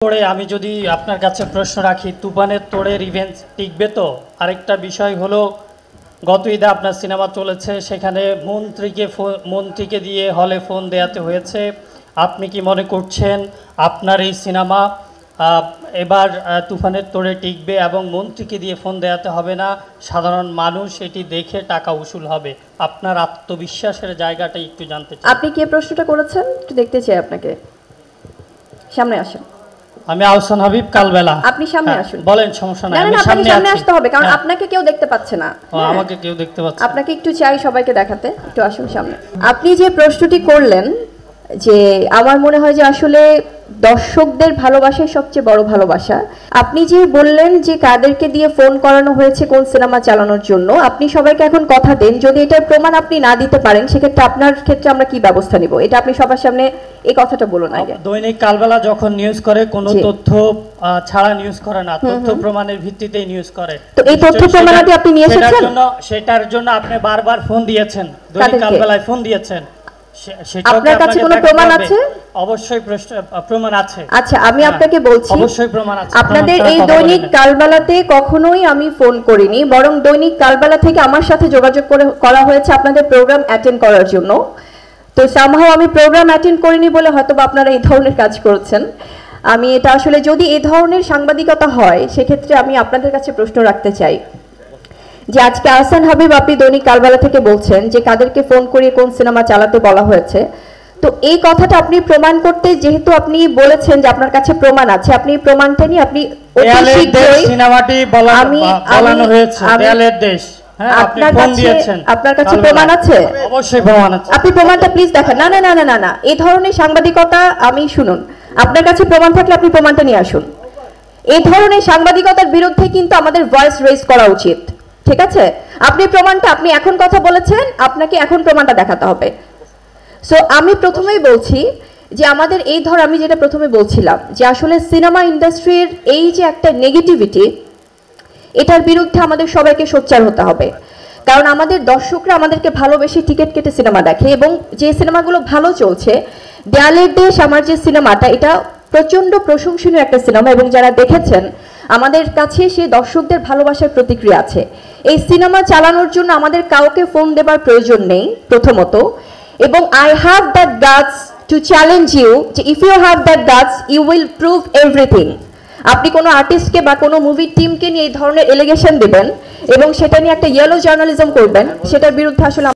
তোড়ে আমি যদি আপনার কাছে প্রশ্ন রাখি, তুফানের তোড়ে রিভেঞ্জ টিকবে তো? আরেকটা বিষয় হলো, গত ঈদে আপনার সিনেমা চলেছে, সেখানে মন্ত্রীকে দিয়ে হলে ফোন দেওয়াতে হয়েছে। আপনি কি মনে করছেন আপনার এই সিনেমা এবার তুফানের তোড়ে টিকবে এবং মন্ত্রীকে দিয়ে ফোন দেওয়াতে হবে না, সাধারণ মানুষ এটি দেখে টাকা উসুল হবে? আপনার আত্মবিশ্বাসের জায়গাটা একটু জানতে চাই। আপনি কে প্রশ্নটা করেছেন একটু দেখতে চাই আপনাকে। সামনে আসেন। আমি আহসান হাবিব, কালবেলা। আপনি সামনে আসুন। বলেন, সমস্যা নাই। আমি সামনে আসতে হবে কারণ আপনাকে কেউ দেখতে পাচ্ছে না। আমাকে কেউ দেখতে পাচ্ছে। আপনাকে একটু চাই সবাইকে দেখাতে, একটু আসুন সামনে। আপনি যে প্রশ্নটি করলেন, যে আমার মনে হয় যে আসলে দর্শকদের ভালোবাসাই সবচেয়ে বড় ভালোবাসা। আপনি যে বললেন যে কাদেরকে দিয়ে ফোন করানো হয়েছে কোন সিনেমা চালানোর জন্য, আপনি সবাইকে এখন কথা দেন, যদি এটার প্রমাণ আপনি না দিতে পারেন সেক্ষেত্রে আপনার ক্ষেত্রে আমরা কি ব্যবস্থা নিব, এটা আপনি সবার সামনে এই কথাটা বলুন আগে। দৈনিক কালবেলা যখন নিউজ করে কোনো তথ্য ছাড়া নিউজ করে না, তথ্য প্রমাণের ভিত্তিতেই নিউজ করে। তো এই তথ্য প্রমাণাদি আপনি নিয়ে এসেছেন? সেটার জন্য আপনি বারবার ফোন দিয়েছেন, দৈনিক কালবেলায় ফোন দিয়েছেন। আপনার কাছে কোনো প্রমাণ আছে? অবশ্যই প্রমাণ আছে। আচ্ছা, আমি আপনাকে বলছি অবশ্যই প্রমাণ আছে। আপনাদের এই দৈনিক কালবেলাতে কখনোই আমি ফোন করিনি, বরং দৈনিক কালবেলা থেকে আমার সাথে যোগাযোগ করা হয়েছে আপনাদের প্রোগ্রাম অ্যাটেন্ড করার জন্য। তো সামহাও আমি প্রোগ্রাম অ্যাটেন্ড করিনি বলে হয়তো আপনারা এই ধরনের কাজ করছেন। আমি এটা আসলে যদি এই ধরনের সাংবাদিকতা হয় সেক্ষেত্রে আমি আপনাদের কাছে প্রশ্ন রাখতে চাই যে আজকে আহসান হাবিব আপনি দৈনিক কালবেলা থেকে বলছেন যে কাদেরকে ফোন করিয়ে কোন সিনেমা চালাতে বলা হয়েছে। তো এই কথাটা আপনি প্রমাণ করতে, যেহেতু আপনি বলেছেন যে আপনার কাছে প্রমাণ আছে, আপনি প্রমাণটা নিয়ে আপনি সিনেমাটি বলানো হয়েছে দেয়ালের দেশ। আপনার কাছে প্রমাণ আছে? অবশ্যই প্রমাণ আছে। আপনি প্রমাণটা প্লিজ দেখান। না না না না না, এই ধরনের সাংবাদিকতা আমি শুনুন, আপনার কাছে প্রমাণ থাকলে আপনি প্রমাণটা নিয়ে আসুন। এই ধরনের সাংবাদিকতার বিরুদ্ধে কিন্তু আমাদের ভয়েস রেজ করা উচিত, ঠিক আছে? আপনি প্রমাণটা, আপনি এখন কথা বলেছেন, আপনাকে এখন প্রমাণটা দেখাতে হবে। সো আমি প্রথমেই বলছি যে আমাদের এই আমি যেটা প্রথমে বলছিলাম যে আসলে সিনেমা ইন্ডাস্ট্রির এই যে একটা নেগেটিভিটি, এটার বিরুদ্ধে আমাদের সবাইকে সোচ্চার হতে হবে। কারণ আমাদের দর্শকরা আমাদেরকে ভালোবেসে টিকিট কেটে সিনেমা দেখে, এবং যে সিনেমাগুলো ভালো চলছে, দেয়ালের দেশ আমার যে সিনেমাটা, এটা প্রচণ্ড প্রশংসনীয় একটা সিনেমা, এবং যারা দেখেছেন আমাদের কাছে সে দর্শকদের ভালোবাসার প্রতিক্রিয়া আছে। এই সিনেমা চালানোর জন্য আমাদের কাউকে ফোন দেবার প্রয়োজন নেই প্রথমত, এবং I have that guts to challenge you যে if you have that guts you will prove everything. আপনি কোনো আর্টিস্টকে বা কোনো মুভির টিমকে নিয়ে এই ধরনের এলিগেশন দেবেন এবং সেটা নিয়ে একটা ইয়েলো জার্নালিজম করবেন, সেটার বিরুদ্ধে আসলে